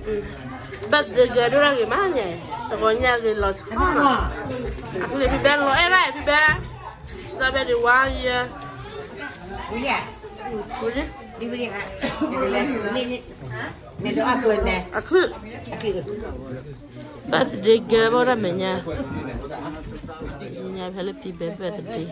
Birthday girl tu lagi mana? Pokoknya lagi los mana? Aku lebih ben lo, lah, lebih ben. Sampai di wajah. Boleh? Boleh? Dibeli ah. Ni doa pun dah. Aku. Birthday girl orang mana? Ini apa lebih birthday?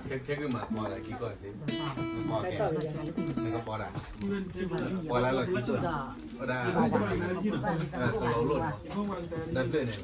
แค่คือมาพอแล้วคิดก่อนสิพอแค่มันก็พอได้พอแล้วเราคิดก่อนก็ได้ตัวเราหลุดได้เพื่อนเนี่ย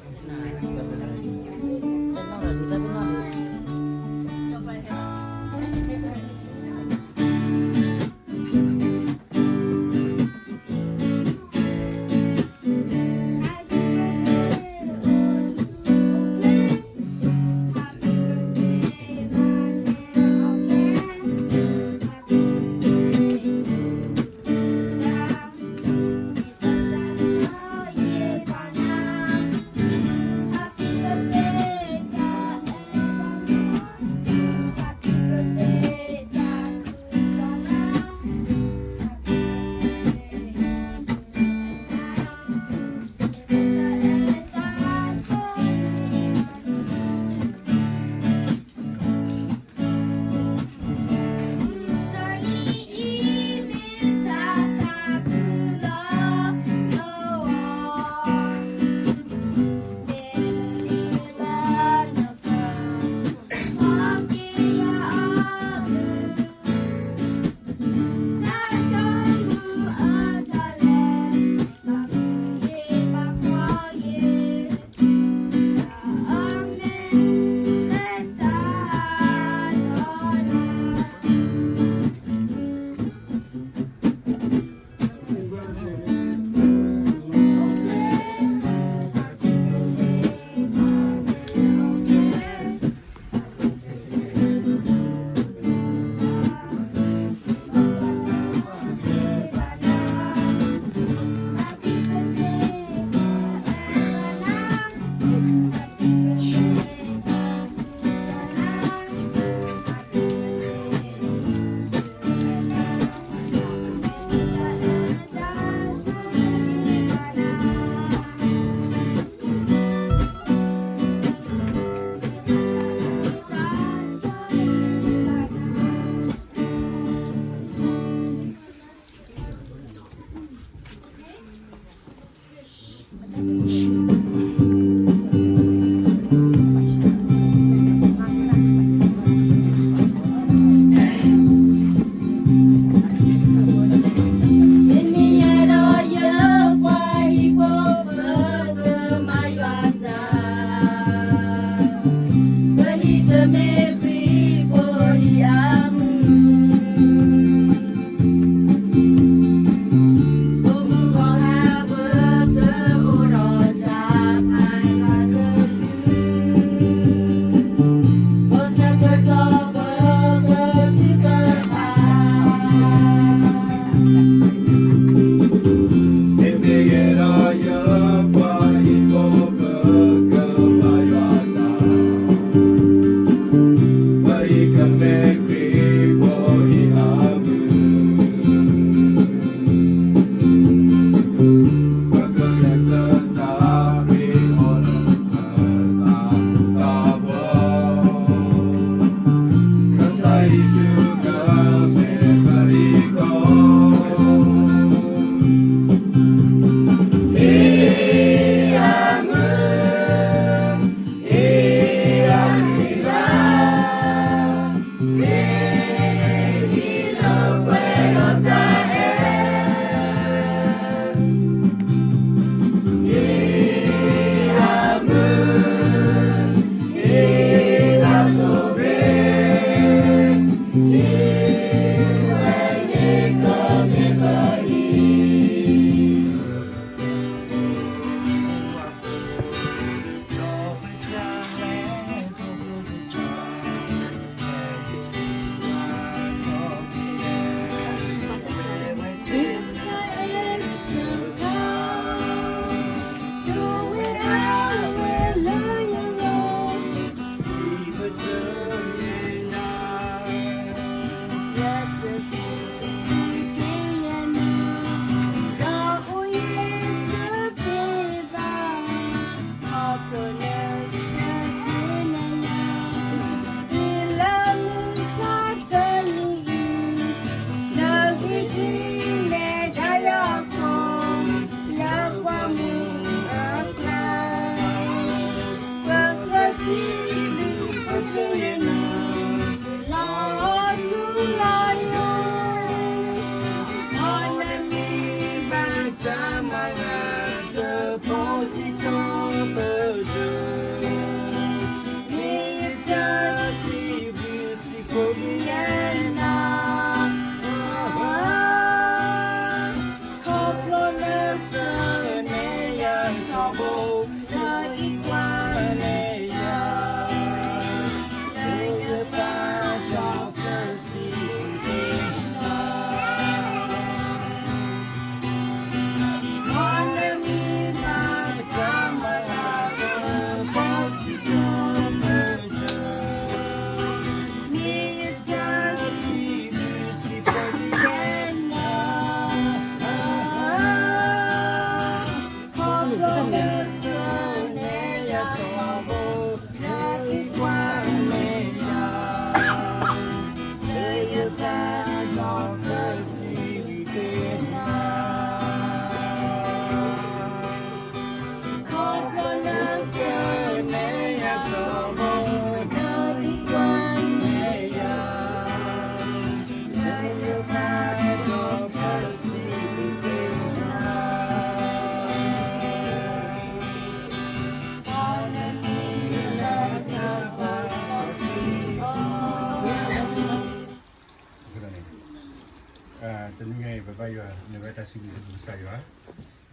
ne va ta sibi sibi saya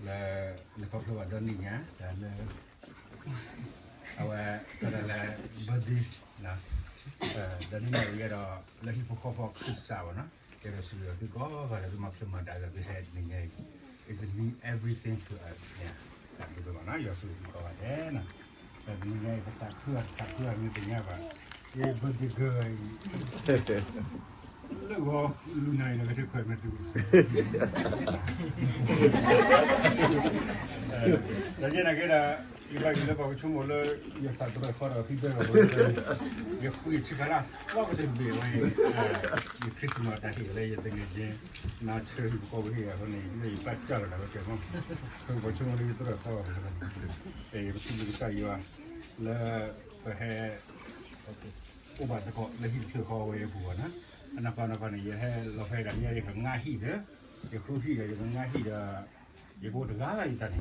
le kau keluar dari ni ya dan awak adalah birthday nah dan ini dia lagi pokok kisah na dia sibi tu kau kalau tu macam mana ada head ni is everything to us ya tak betul mana ya sibi kau ada na dan ini kita tak keluar ni punya apa ya birthday girl Lu lunai nak ada kuat mati. Lagi nak kira, iba kita bawa cuma le, ya tak terus kalau kita bawa, ya kuih cikalah, wah kita beli, ya Christmas tadi le, ya dengan je, nak ceri kau beli apa ni, ni baca lah kalau cuma, kalau bawa cuma le terus tahu apa ni. Betul kita ya, le, perhe, ubat kau le hidup kau boleh buat na. Anak-anak ni ya, lo hay dah ni ada ngahi deh, ya kuhi ada ngahi dah, ya boleh dengar lagi tadi,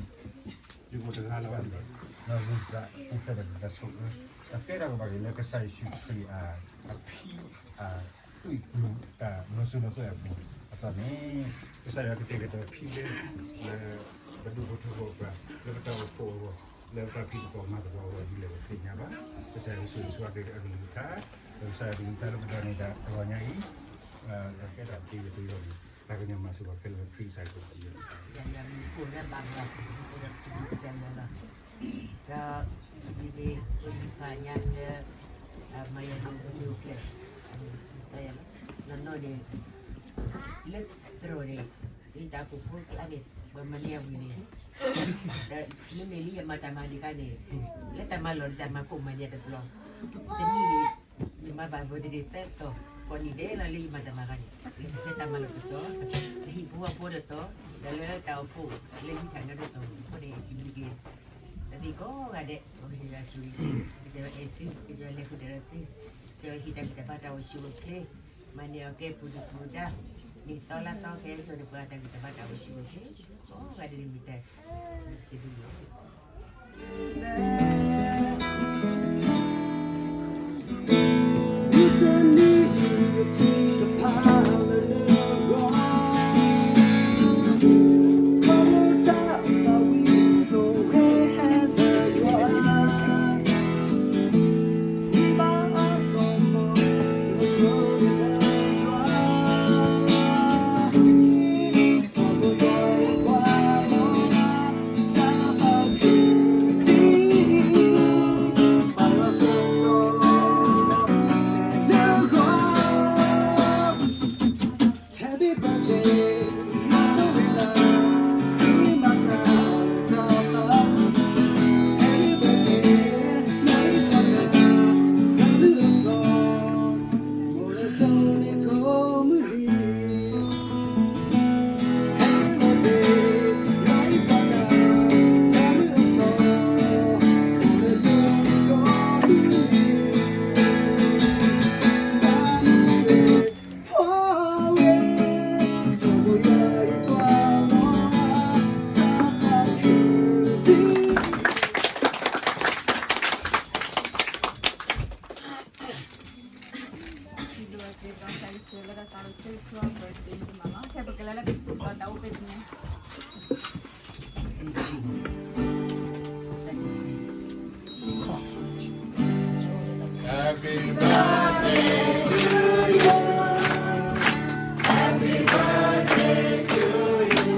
ya boleh dengar lagi. Nah, kita dah sok, tapi dah bagi nak saya sih api, kui belum, masuk tu apa, atau ni saya kita api deh, betul apa, lepas tu lepas api tu mana tu awak di lepas ni apa, saya suatu ada minta. Saya minta lepas ni dah awaknya ini, kita dah tiba tu yang taknya masuk ke dalam free saya tu. Yang punya bangga, punya cibi saya lah. Dah cibi banyak maya dulu ke, saya nano ni, let terus ni, ini tak pupuk lagi, bermania begini. Dan ini meli yang macam mana ni, let tamalor tamakuk mania terpeluang. Ini lima babu di teto, koni deh lalu lima tamakan. Kita malu tu, lagi buah buah tu, lalu tahu pu, lagi tanya tu, koni sibuk. Tapi kau ada, kau saya curi, saya entry, saya lepas dari saya kita pada usul ke, mana ke puda, ni tolak tahu ke sudah kita pada usul ke, oh ada limited, itu dulu. Happy birthday to you. Happy birthday to you.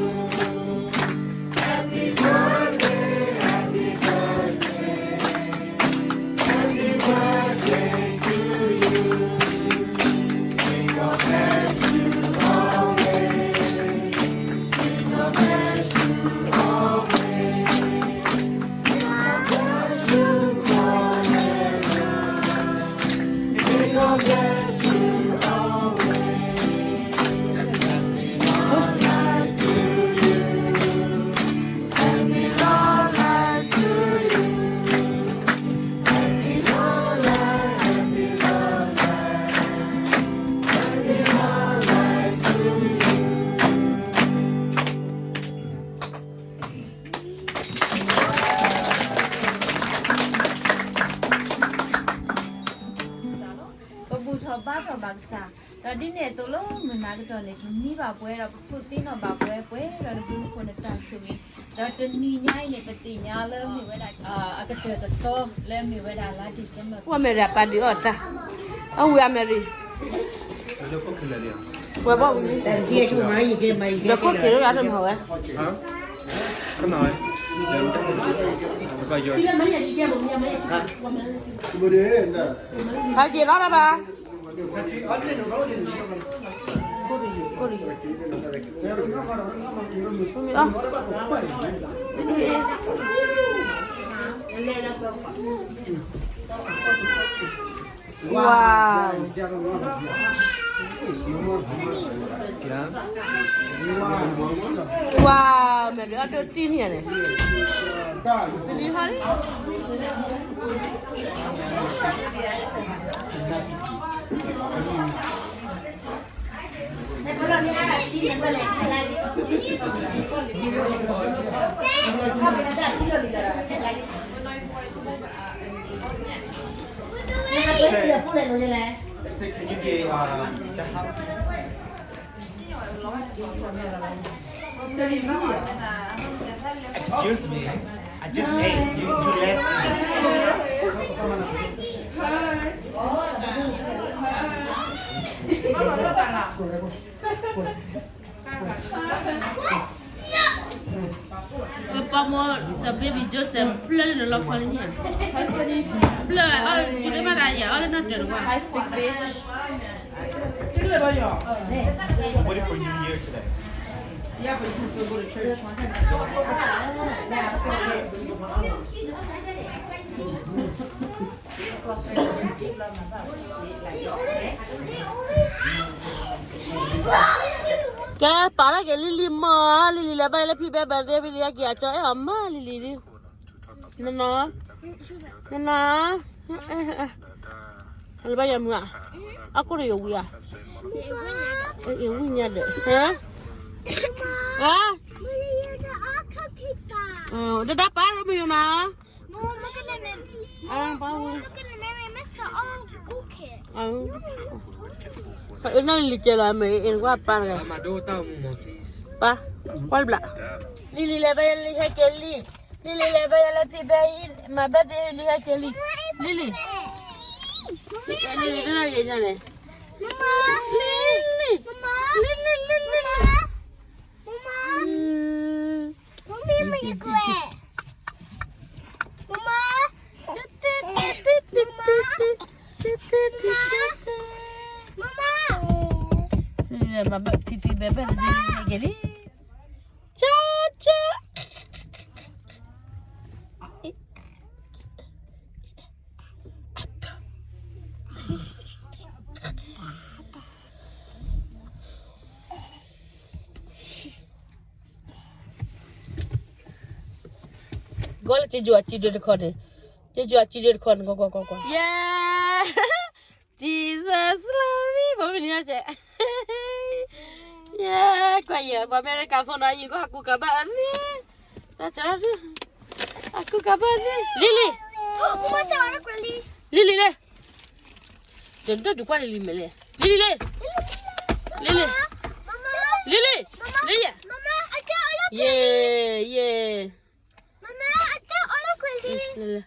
Happy birthday, happy birthday. Happy birthday to you. May God bless you always. May God bless you always. May God bless you forever. May God bless you always. Happy long life to you. Happy long life to you. Happy long life, happy long life. Happy long life to you. Pagbuto ba bangsa ဒီနေ့တော့လို့မမကတော့လေမိဘပွဲတော့ဖုတ်တင်းတော့ပါပွဲတော့ဘူးခုနဲ့တန်ဆူရင်တော့တနီညိုင်းနေပတိညာလဲမိဝဲတာအကတဲ့တော့လဲမိဝဲတာလာဒီစမ Wa me ra pa di ota. Au ya me ri. Wa ba ni. Dia cuma main ke main. Lo ko ke ra de ma wa. Cái nào ấy? Coi vô. Ha ji ra ba. Wow. Wow, mẹ đứa ăn tin nhỉ này. Xử lý hết. Can you get the half? Excuse me. I just ate. You left Vamos a baby Joseph play the love one here. Play all today mà đại giờ all not được qua. I speak this. I'm waiting for New Year today. Cái bà là cái Lily mà Lily là bay là phi bé bà đây bây giờ kìa cho em ấm mà Lily đi. Nó. Là bây giờ mưa. Aku udah yogi ya. Yogi nya deh. Hah? Hah? Udah dapat belum na? Bau. Phải nói Lily chơi là mày em qua pa rồi. Mà đô tao một please. Pa, qual bla. Lily là bây giờ hay Kelly. Lily là bây giờ là phi bé mà bé đi Lily hay Kelly. Lily. Lily nó gì này? Mama. Lily. Mama. Lily. Mama. Mami punya kue. Mama. Lily mà phi bé bé đi hay Kelly. Cha. Gọi là chị đưa được con đi. Chị đưa được con con. Yeah. Jesus love me. Bố mình nha chị. Yeah, quay giờ bố mẹ cà phê này có aku cả bạn đi. Đã trả đi. Aku cả bạn đi. Lily. Mama saya orang kuli. Lily đây. Đừng được qua Lily mẹ. Lily đây. Lily. Mama. Lily. Lily. Mama, ada orang kuli. Yeah. Mama, ada orang kuli. Lily.